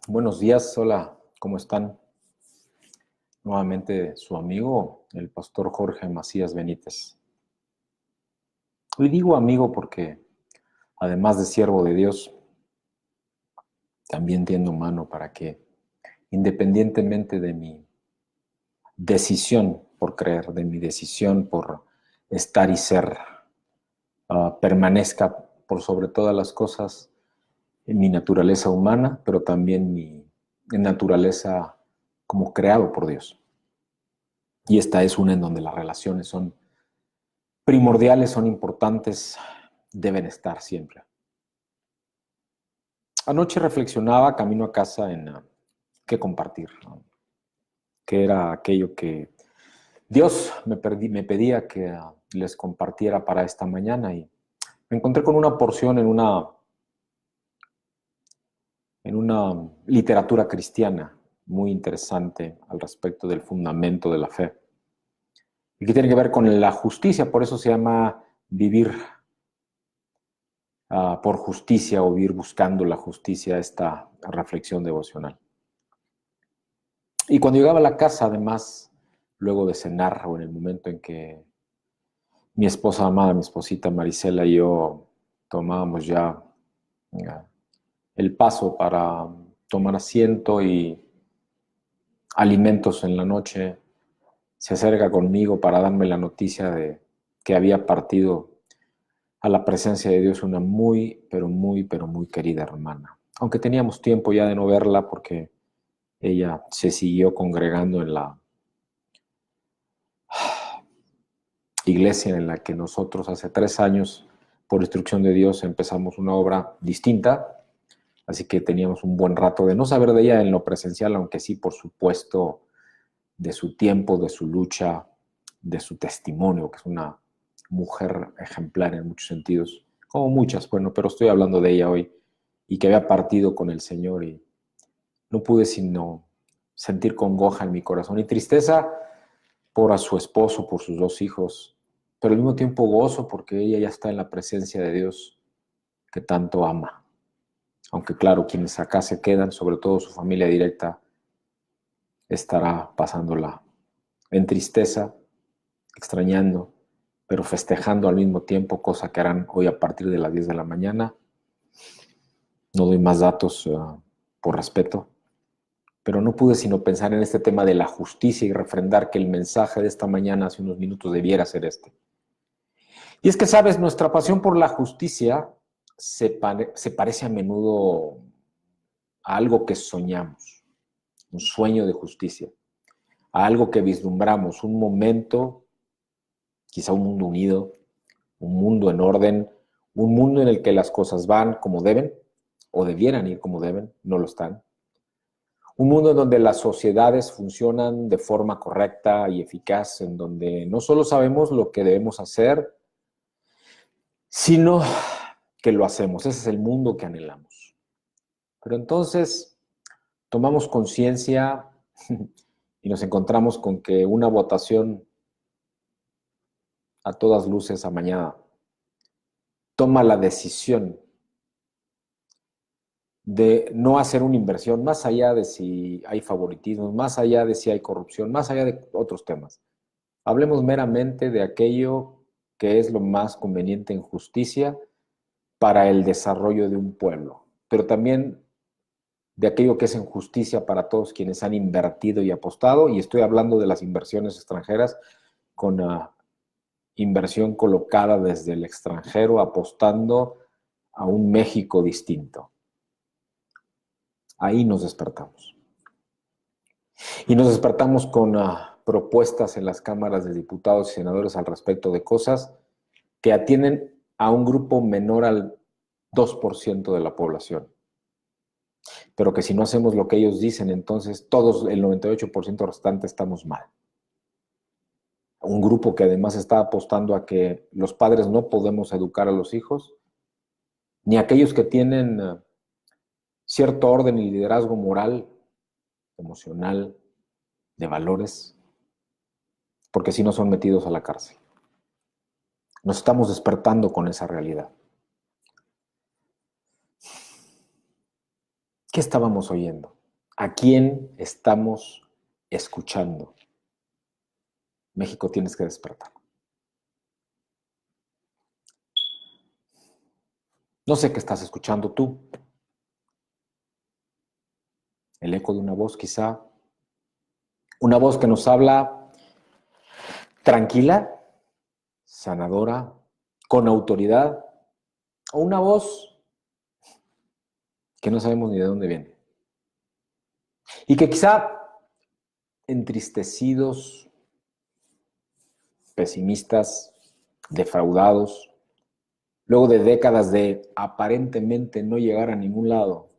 Buenos días, hola, ¿cómo están? Nuevamente su amigo, el pastor Jorge Macías Benítez. Hoy digo amigo porque, además de siervo de Dios, también tiendo mano para que, independientemente de mi decisión por creer, de mi decisión por estar y ser, permanezca por sobre todas las cosas en mi naturaleza humana, pero también mi naturaleza como creado por Dios. Y esta es una en donde las relaciones son primordiales, son importantes, deben estar siempre. Anoche reflexionaba camino a casa en qué compartir, ¿no? Qué era aquello que Dios me pedía que les compartiera para esta mañana, y me encontré con una porción en una literatura cristiana muy interesante al respecto del fundamento de la fe, y que tiene que ver con la justicia. Por eso se llama vivir por justicia o vivir buscando la justicia, esta reflexión devocional. Y cuando llegaba a la casa, además, luego de cenar o en el momento en que mi esposa amada, mi esposita Marisela y yo tomábamos ya el paso para tomar asiento y alimentos en la noche, se acerca conmigo para darme la noticia de que había partido a la presencia de Dios una muy querida hermana. Aunque teníamos tiempo ya de no verla porque ella se siguió congregando en la iglesia en la que nosotros hace 3 años, por instrucción de Dios, empezamos una obra distinta. Así que teníamos un buen rato de no saber de ella en lo presencial, aunque sí, por supuesto, de su tiempo, de su lucha, de su testimonio, que es una mujer ejemplar en muchos sentidos, como muchas, bueno, pero estoy hablando de ella hoy, y que había partido con el Señor, y no pude sino sentir congoja en mi corazón y tristeza por a su esposo, por sus 2 hijos, pero al mismo tiempo gozo porque ella ya está en la presencia de Dios que tanto ama. Aunque claro, quienes acá se quedan, sobre todo su familia directa, estará pasándola en tristeza, extrañando, pero festejando al mismo tiempo, cosa que harán hoy a partir de las 10 de la mañana. No doy más datos por respeto, pero no pude sino pensar en este tema de la justicia y refrendar que el mensaje de esta mañana hace unos minutos debiera ser este. Y es que, sabes, nuestra pasión por la justicia se parece a menudo a algo que soñamos, un sueño de justicia, a algo que vislumbramos, un momento, quizá un mundo unido, un mundo en orden, un mundo en el que las cosas van como deben o debieran ir como deben, no lo están. Un mundo en donde las sociedades funcionan de forma correcta y eficaz, en donde no solo sabemos lo que debemos hacer, sino que lo hacemos. Ese es el mundo que anhelamos. Pero entonces tomamos conciencia y nos encontramos con que una votación a todas luces amañada toma la decisión de no hacer una inversión, más allá de si hay favoritismos, más allá de si hay corrupción, más allá de otros temas. Hablemos meramente de aquello que es lo más conveniente en justicia para el desarrollo de un pueblo, pero también de aquello que es en justicia para todos quienes han invertido y apostado, y estoy hablando de las inversiones extranjeras con inversión colocada desde el extranjero, apostando a un México distinto. Ahí nos despertamos. Y nos despertamos con propuestas en las cámaras de diputados y senadores al respecto de cosas que atienden a un grupo menor al 2% de la población. Pero que si no hacemos lo que ellos dicen, entonces todos, el 98% restante, estamos mal. Un grupo que además está apostando a que los padres no podemos educar a los hijos, ni aquellos que tienen cierto orden y liderazgo moral, emocional, de valores, porque si no son metidos a la cárcel. Nos estamos despertando con esa realidad. ¿Qué estábamos oyendo? ¿A quién estamos escuchando? México, tienes que despertar. No sé qué estás escuchando tú. El eco de una voz, quizá. Una voz que nos habla tranquila, sanadora, con autoridad. O una voz que no sabemos ni de dónde viene. Y que quizá entristecidos, pesimistas, defraudados, luego de décadas de aparentemente no llegar a ningún lado,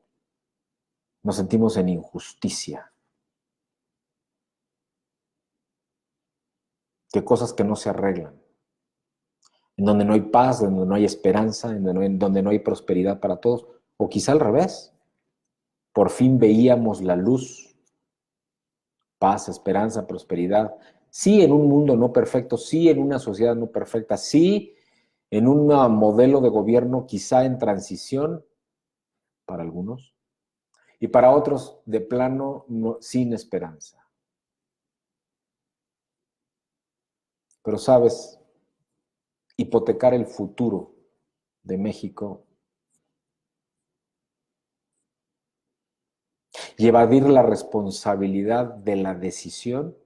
nos sentimos en injusticia. De cosas que no se arreglan. En donde no hay paz, en donde no hay esperanza, en donde no hay prosperidad para todos. O quizá al revés. Por fin veíamos la luz, paz, esperanza, prosperidad. Sí, en un mundo no perfecto, sí, en una sociedad no perfecta, sí, en un modelo de gobierno quizá en transición para algunos y para otros de plano no, sin esperanza. Pero sabes, hipotecar el futuro de México y evadir la responsabilidad de la decisión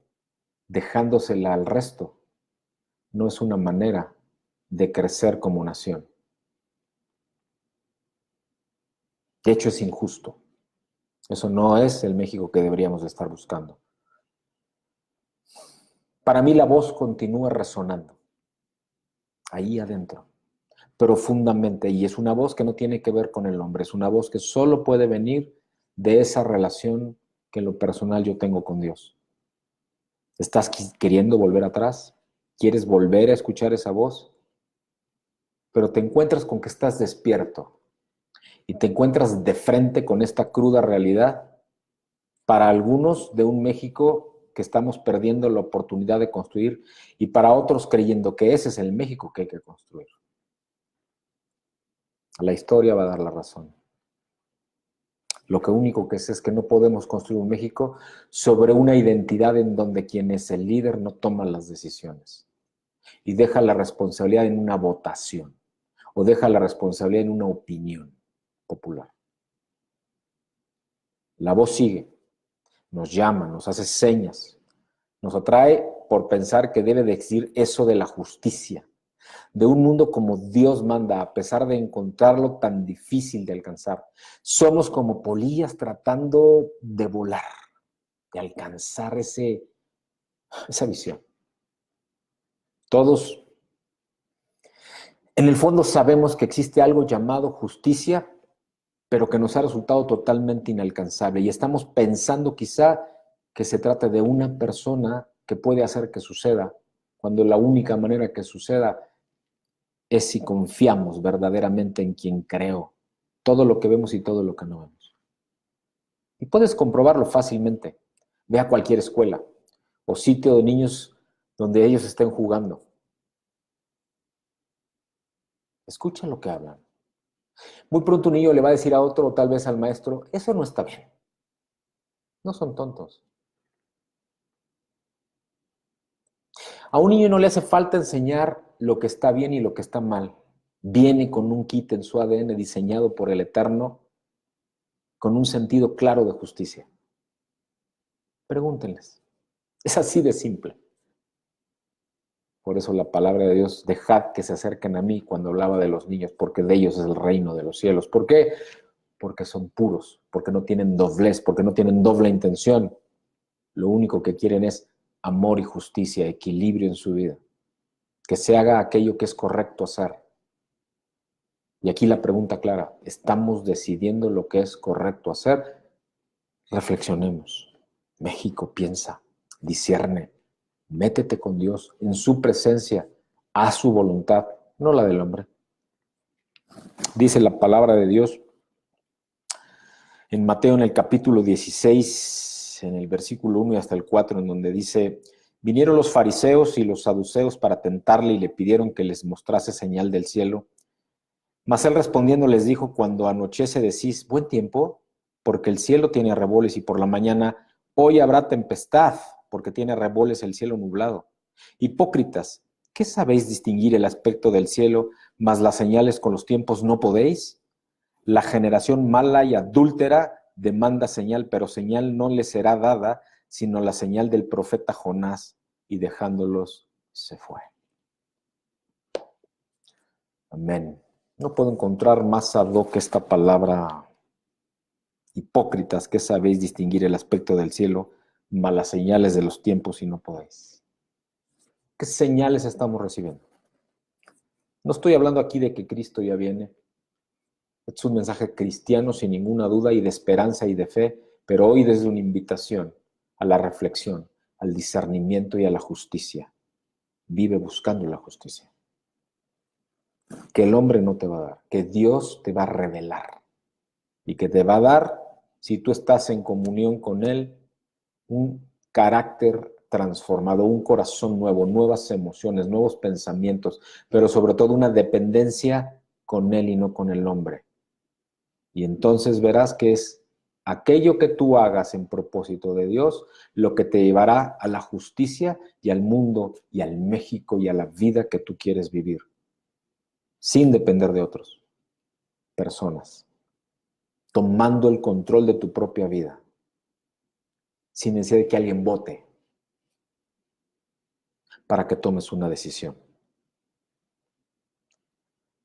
dejándosela al resto no es una manera de crecer como nación. De hecho, es injusto. Eso no es el México que deberíamos de estar buscando. Para mí la voz continúa resonando ahí adentro, profundamente, y es una voz que no tiene que ver con el hombre, es una voz que solo puede venir de esa relación que en lo personal yo tengo con Dios. ¿Estás queriendo volver atrás? ¿Quieres volver a escuchar esa voz? Pero te encuentras con que estás despierto y te encuentras de frente con esta cruda realidad, para algunos de un México que estamos perdiendo la oportunidad de construir y para otros creyendo que ese es el México que hay que construir. La historia va a dar la razón. Lo que único que sé es que no podemos construir un México sobre una identidad en donde quien es el líder no toma las decisiones y deja la responsabilidad en una votación o deja la responsabilidad en una opinión popular. La voz sigue, nos llama, nos hace señas, nos atrae por pensar que debe de existir eso de la justicia, de un mundo como Dios manda, a pesar de encontrarlo tan difícil de alcanzar. Somos como polillas tratando de volar, de alcanzar esa visión. Todos, en el fondo, sabemos que existe algo llamado justicia, pero que nos ha resultado totalmente inalcanzable. Y estamos pensando quizá que se trata de una persona que puede hacer que suceda, cuando la única manera que suceda es si confiamos verdaderamente en quien creó todo lo que vemos y todo lo que no vemos. Y puedes comprobarlo fácilmente. Ve a cualquier escuela o sitio de niños donde ellos estén jugando. Escucha lo que hablan. Muy pronto un niño le va a decir a otro, o tal vez al maestro, eso no está bien. No son tontos. A un niño no le hace falta enseñar lo que está bien y lo que está mal. Viene con un kit en su ADN diseñado por el Eterno con un sentido claro de justicia. Pregúntenles. Es así de simple. Por eso la palabra de Dios, dejad que se acerquen a mí cuando hablaba de los niños, porque de ellos es el reino de los cielos. ¿Por qué? Porque son puros, porque no tienen doblez, porque no tienen doble intención. Lo único que quieren es amor y justicia, equilibrio en su vida. Que se haga aquello que es correcto hacer. Y aquí la pregunta clara, ¿estamos decidiendo lo que es correcto hacer? Reflexionemos. México, piensa, discierne, métete con Dios en su presencia, haz su voluntad, no la del hombre. Dice la palabra de Dios en Mateo en el capítulo 16, en el versículo 1 y hasta el 4, en donde dice, vinieron los fariseos y los saduceos para tentarle y le pidieron que les mostrase señal del cielo. Mas él respondiendo les dijo, cuando anochece decís, buen tiempo, porque el cielo tiene arreboles, y por la mañana, hoy habrá tempestad, porque tiene arreboles el cielo nublado. Hipócritas, ¿qué sabéis distinguir el aspecto del cielo, mas las señales con los tiempos no podéis? La generación mala y adúltera demanda señal, pero señal no le será dada, sino la señal del profeta Jonás, y dejándolos se fue. Amén. No puedo encontrar más ad hoc esta palabra. Hipócritas, ¿qué sabéis distinguir el aspecto del cielo, mas las señales de los tiempos y no podéis? ¿Qué señales estamos recibiendo? No estoy hablando aquí de que Cristo ya viene. Es un mensaje cristiano sin ninguna duda, y de esperanza y de fe, pero hoy desde una invitación a la reflexión, al discernimiento y a la justicia. Vive buscando la justicia. Que el hombre no te va a dar, que Dios te va a revelar, y que te va a dar, si tú estás en comunión con Él, un carácter transformado, un corazón nuevo, nuevas emociones, nuevos pensamientos, pero sobre todo una dependencia con Él y no con el hombre. Y entonces verás que es aquello que tú hagas en propósito de Dios lo que te llevará a la justicia y al mundo y al México y a la vida que tú quieres vivir, sin depender de otros, personas, tomando el control de tu propia vida, sin necesidad de que alguien vote para que tomes una decisión.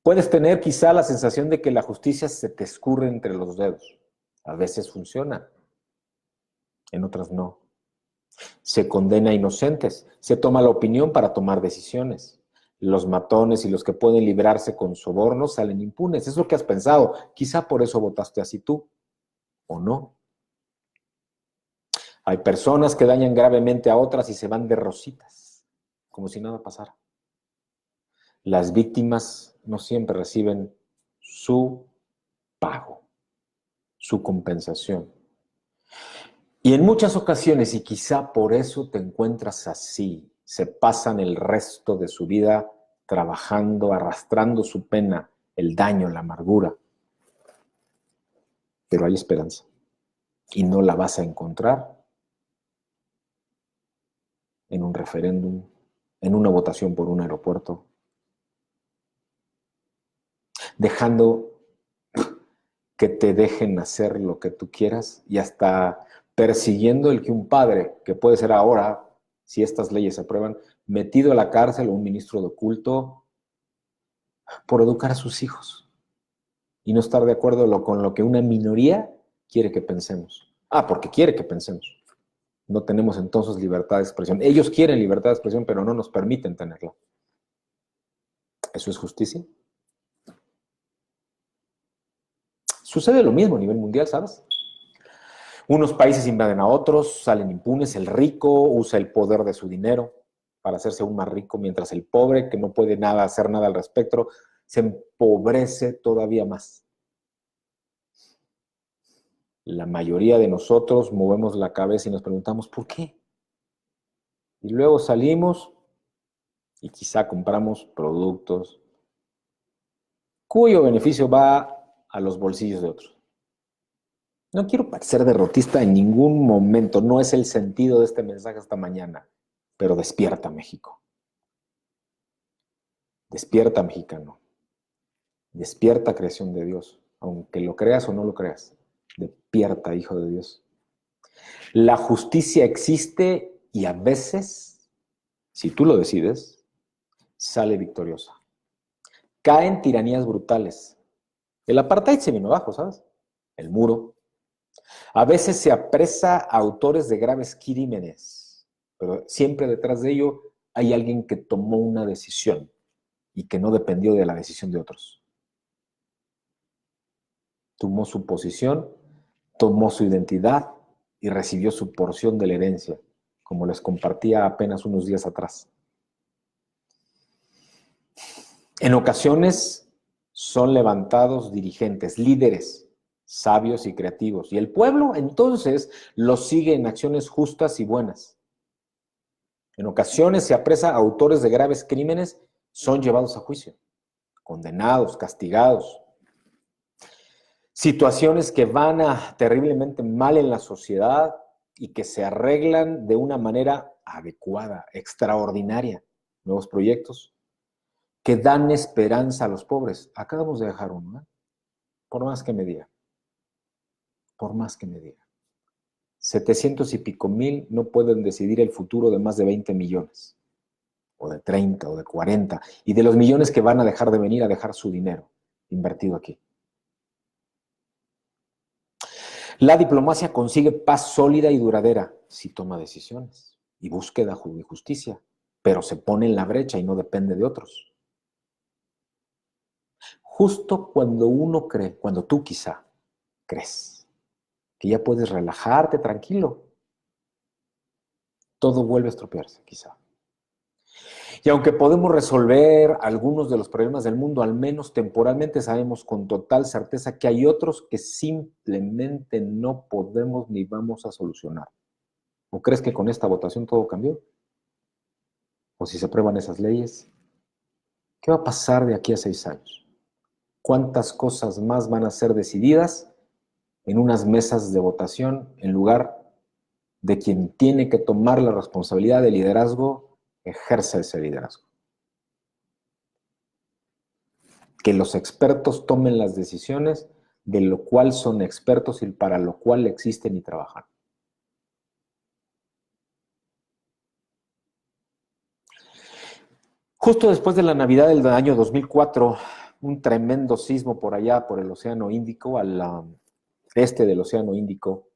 Puedes tener quizá la sensación de que la justicia se te escurre entre los dedos. A veces funciona, en otras no. Se condena a inocentes, se toma la opinión para tomar decisiones. Los matones y los que pueden librarse con sobornos salen impunes. Es lo que has pensado. Quizá por eso votaste así tú, o no. Hay personas que dañan gravemente a otras y se van de rositas, como si nada pasara. Las víctimas no siempre reciben su pago, su compensación. Y en muchas ocasiones, y quizá por eso te encuentras así, se pasan el resto de su vida trabajando, arrastrando su pena, el daño, la amargura. Pero hay esperanza. Y no la vas a encontrar en un referéndum, en una votación por un aeropuerto, dejando que te dejen hacer lo que tú quieras y hasta persiguiendo el que un padre, que puede ser ahora, si estas leyes se aprueban, metido a la cárcel o un ministro de culto por educar a sus hijos y no estar de acuerdo con lo que una minoría quiere que pensemos. Porque quiere que pensemos. No tenemos entonces libertad de expresión. Ellos quieren libertad de expresión, pero no nos permiten tenerla. ¿Eso es justicia? Sucede lo mismo a nivel mundial, ¿sabes? Unos países invaden a otros, salen impunes, el rico usa el poder de su dinero para hacerse aún más rico, mientras el pobre, que no puede hacer nada al respecto, se empobrece todavía más. La mayoría de nosotros movemos la cabeza y nos preguntamos, ¿por qué? Y luego salimos y quizá compramos productos cuyo beneficio va a los bolsillos de otros. No quiero parecer derrotista en ningún momento, no es el sentido de este mensaje esta mañana, pero despierta, México. Despierta, mexicano. Despierta, creación de Dios, aunque lo creas o no lo creas. Despierta, hijo de Dios. La justicia existe y a veces, si tú lo decides, sale victoriosa. Caen tiranías brutales. El apartheid se vino abajo, ¿sabes? El muro. A veces se apresa a autores de graves crímenes, pero siempre detrás de ello hay alguien que tomó una decisión y que no dependió de la decisión de otros. Tomó su posición, tomó su identidad y recibió su porción de la herencia, como les compartía apenas unos días atrás. En ocasiones son levantados dirigentes, líderes, sabios y creativos, y el pueblo entonces los sigue en acciones justas y buenas. En ocasiones se apresa a autores de graves crímenes, son llevados a juicio, condenados, castigados. situaciones que van terriblemente mal en la sociedad y que se arreglan de una manera adecuada, extraordinaria. Nuevos proyectos que dan esperanza a los pobres. Acabamos de dejar uno, ¿eh? Por más que me diga. Por más que me diga. 700 y pico mil no pueden decidir el futuro de más de 20 millones, o de 30, o de 40, y de los millones que van a dejar de venir a dejar su dinero invertido aquí. La diplomacia consigue paz sólida y duradera si toma decisiones y búsqueda de justicia, pero se pone en la brecha y no depende de otros. Justo cuando uno cree, cuando tú quizá crees que ya puedes relajarte tranquilo, todo vuelve a estropearse quizá. Y aunque podemos resolver algunos de los problemas del mundo, al menos temporalmente sabemos con total certeza que hay otros que simplemente no podemos ni vamos a solucionar. ¿O crees que con esta votación todo cambió? ¿O si se aprueban esas leyes? ¿Qué va a pasar de aquí a 6 años? ¿Cuántas cosas más van a ser decididas en unas mesas de votación en lugar de quien tiene que tomar la responsabilidad de liderazgo, ejerce ese liderazgo? Que los expertos tomen las decisiones de lo cual son expertos y para lo cual existen y trabajan. Justo después de la Navidad del año 2004, un tremendo sismo por allá, por el Océano Índico, al este del Océano Índico,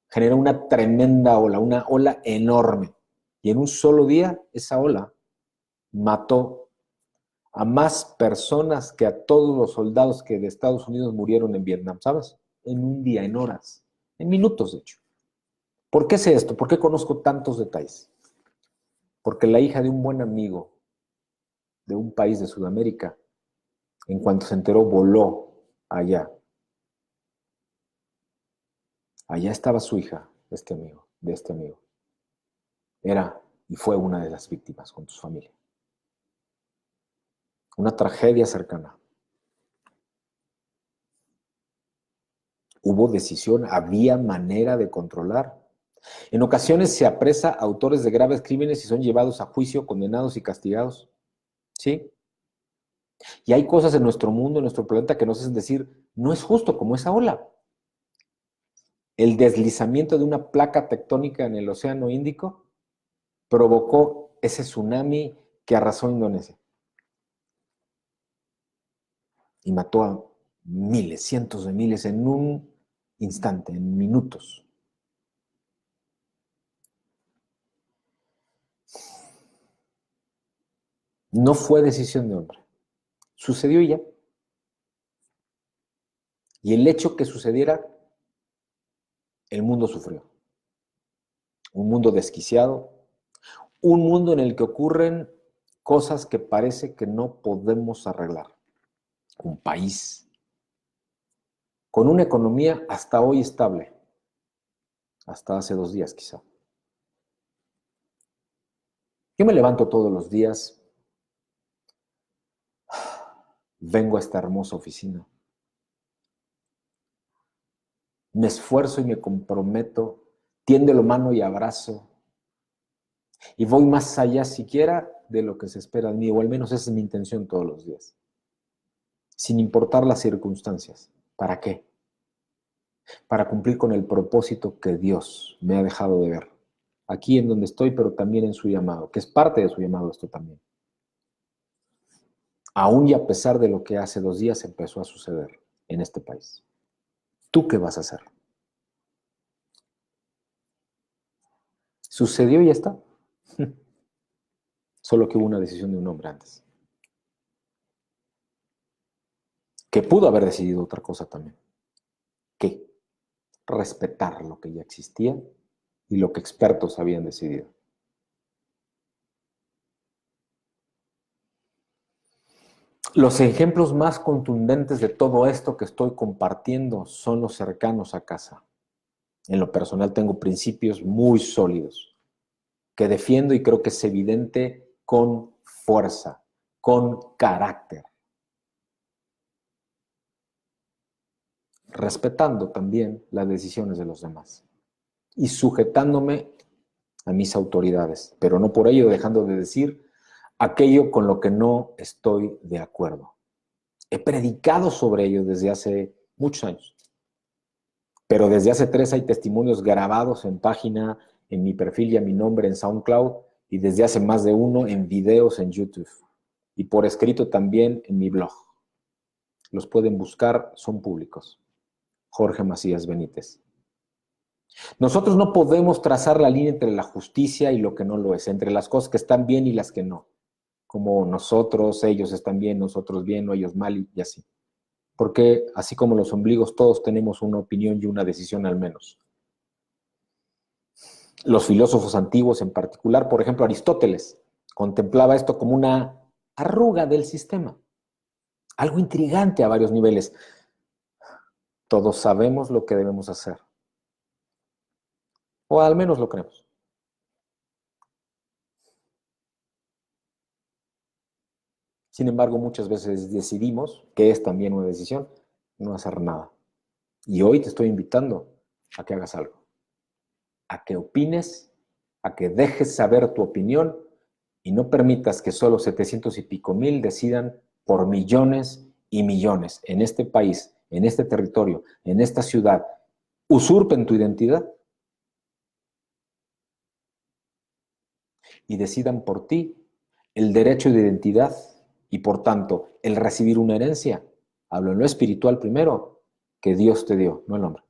generó una tremenda ola, una ola enorme. Y en un solo día, esa ola mató a más personas que a todos los soldados que de Estados Unidos murieron en Vietnam, ¿sabes? En un día, en horas, en minutos, de hecho. ¿Por qué sé esto? ¿Por qué conozco tantos detalles? Porque la hija de un buen amigo de un país de Sudamérica, en cuanto se enteró, voló allá. Allá estaba su hija, de este amigo. Era y fue una de las víctimas con su familia. Una tragedia cercana. Hubo decisión, había manera de controlar. En ocasiones se apresa a autores de graves crímenes y son llevados a juicio, condenados y castigados. ¿Sí? Y hay cosas en nuestro mundo, en nuestro planeta, que nos hacen decir, no es justo como esa ola. El deslizamiento de una placa tectónica en el Océano Índico provocó ese tsunami que arrasó Indonesia. Y mató a miles, cientos de miles en un instante, en minutos. No fue decisión de hombre. Sucedió y ya. Y el hecho que sucediera, el mundo sufrió. Un mundo desquiciado, un mundo en el que ocurren cosas que parece que no podemos arreglar. Un país con una economía hasta hoy estable, hasta hace 2 días quizá. Yo me levanto todos los días, vengo a esta hermosa oficina, me esfuerzo y me comprometo, tiendo la mano y abrazo, y voy más allá siquiera de lo que se espera de mí, o al menos esa es mi intención todos los días, sin importar las circunstancias. ¿Para qué? Para cumplir con el propósito que Dios me ha dejado de ver, aquí en donde estoy, pero también en su llamado, que es parte de su llamado esto también. Aún y a pesar de lo que hace 2 días empezó a suceder en este país. ¿Tú qué vas a hacer? Sucedió y ya está. Solo que hubo una decisión de un hombre antes, que pudo haber decidido otra cosa también. ¿Qué? Respetar lo que ya existía y lo que expertos habían decidido. Los ejemplos más contundentes de todo esto que estoy compartiendo son los cercanos a casa. En lo personal tengo principios muy sólidos que defiendo y creo que es evidente con fuerza, con carácter. respetando también las decisiones de los demás y sujetándome a mis autoridades, pero no por ello dejando de decir aquello con lo que no estoy de acuerdo. He predicado sobre ello desde hace muchos años, pero desde hace 3 hay testimonios grabados en página, en mi perfil y a mi nombre en SoundCloud, y desde hace más de 1 en videos en YouTube, y por escrito también en mi blog. Los pueden buscar, son públicos. Jorge Macías Benítez. Nosotros no podemos trazar la línea entre la justicia y lo que no lo es, entre las cosas que están bien y las que no. Como nosotros, ellos están bien, nosotros bien, o ellos mal y así. Porque así como los ombligos, todos tenemos una opinión y una decisión al menos. Los filósofos antiguos en particular, por ejemplo, Aristóteles, contemplaba esto como una arruga del sistema. Algo intrigante a varios niveles. Todos sabemos lo que debemos hacer. O al menos lo creemos. Sin embargo, muchas veces decidimos, que es también una decisión, no hacer nada. Y hoy te estoy invitando a que hagas algo. A que opines, a que dejes saber tu opinión y no permitas que solo 700 y pico mil decidan por millones y millones en este país, en este territorio, en esta ciudad, usurpen tu identidad y decidan por ti el derecho de identidad y por tanto el recibir una herencia. Hablo en lo espiritual primero, que Dios te dio, no el hombre.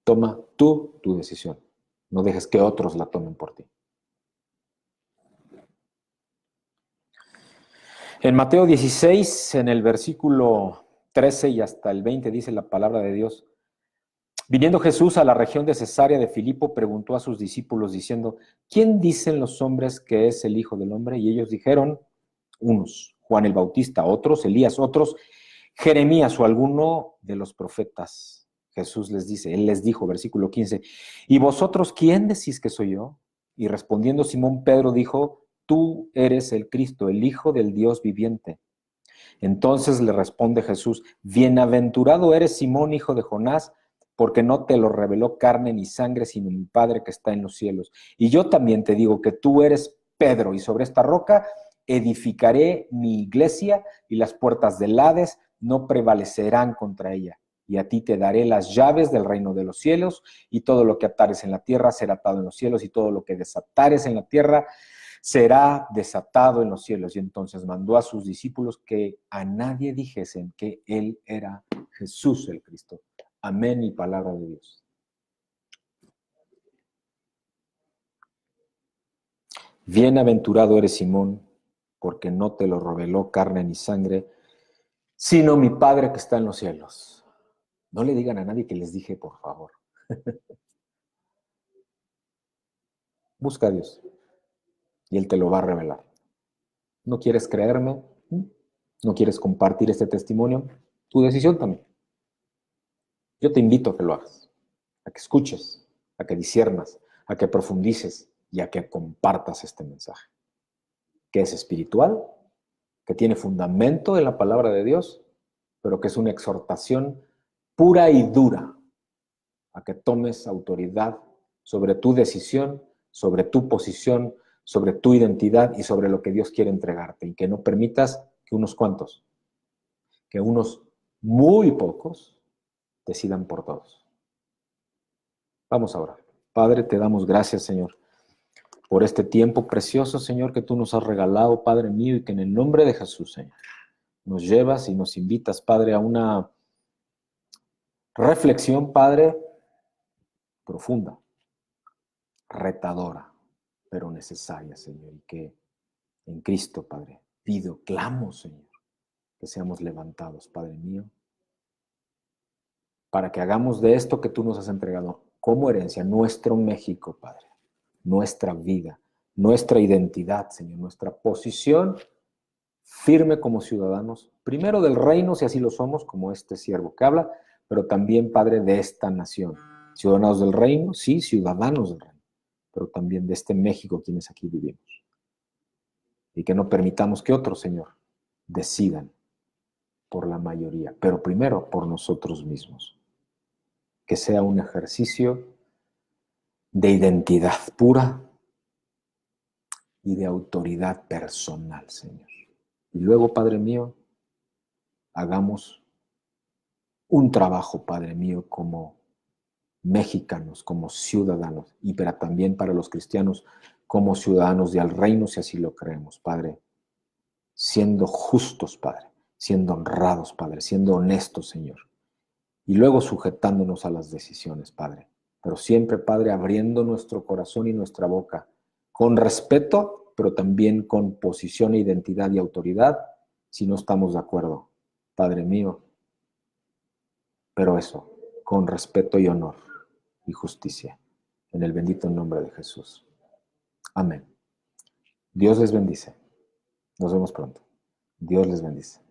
Toma tú tu decisión. No dejes que otros la tomen por ti. En Mateo 16, en el versículo 13 y hasta el 20, dice la palabra de Dios: viniendo Jesús a la región de Cesarea de Filipo, preguntó a sus discípulos diciendo: ¿quién dicen los hombres que es el Hijo del Hombre? Y ellos dijeron, unos, Juan el Bautista, otros, Elías, otros, Jeremías o alguno de los profetas. Jesús les dice, él les dijo, versículo 15, ¿y vosotros quién decís que soy yo? Y respondiendo Simón Pedro dijo, tú eres el Cristo, el Hijo del Dios viviente. Entonces le responde Jesús, bienaventurado eres Simón, hijo de Jonás, porque no te lo reveló carne ni sangre, sino mi Padre que está en los cielos. Y yo también te digo que tú eres Pedro, y sobre esta roca edificaré mi iglesia, y las puertas del Hades no prevalecerán contra ella. Y a ti te daré las llaves del reino de los cielos, y todo lo que atares en la tierra será atado en los cielos, y todo lo que desatares en la tierra será desatado en los cielos. Y entonces mandó a sus discípulos que a nadie dijesen que él era Jesús el Cristo. Amén y palabra de Dios. Bienaventurado eres Simón, porque no te lo reveló carne ni sangre, sino mi Padre que está en los cielos. No le digan a nadie que les dije, por favor. Busca a Dios y Él te lo va a revelar. ¿No quieres creerme? ¿No quieres compartir este testimonio? Tu decisión también. Yo te invito a que lo hagas, a que escuches, a que disiernas, a que profundices y a que compartas este mensaje, que es espiritual, que tiene fundamento en la palabra de Dios, pero que es una exhortación pura y dura a que tomes autoridad sobre tu decisión, sobre tu posición, sobre tu identidad y sobre lo que Dios quiere entregarte, y que no permitas que unos cuantos, que unos muy pocos decidan por todos. Vamos a orar. Padre, te damos gracias, Señor, por este tiempo precioso, Señor, que tú nos has regalado, Padre mío, y que en el nombre de Jesús, Señor, nos llevas y nos invitas, Padre, a una reflexión, Padre, profunda, retadora, pero necesaria, Señor, y que en Cristo, Padre, pido, clamo, Señor, que seamos levantados, Padre mío, para que hagamos de esto que tú nos has entregado como herencia, nuestro México, Padre, nuestra vida, nuestra identidad, Señor, nuestra posición firme como ciudadanos, primero del reino, si así lo somos, como este siervo que habla, pero también, Padre, de esta nación. Ciudadanos del reino, sí, ciudadanos del reino, pero también de este México, quienes aquí vivimos. Y que no permitamos que otros, Señor, decidan por la mayoría, pero primero por nosotros mismos. Que sea un ejercicio de identidad pura y de autoridad personal, Señor. Y luego, Padre mío, hagamos un trabajo, Padre mío, como mexicanos, como ciudadanos, y pero también para los cristianos, como ciudadanos del reino, si así lo creemos, Padre, siendo justos, Padre, siendo honrados, Padre, siendo honestos, Señor, y luego sujetándonos a las decisiones, Padre, pero siempre, Padre, abriendo nuestro corazón y nuestra boca, con respeto, pero también con posición, identidad y autoridad, si no estamos de acuerdo, Padre mío, pero eso, con respeto y honor y justicia, en el bendito nombre de Jesús. Amén. Dios les bendice. Nos vemos pronto. Dios les bendice.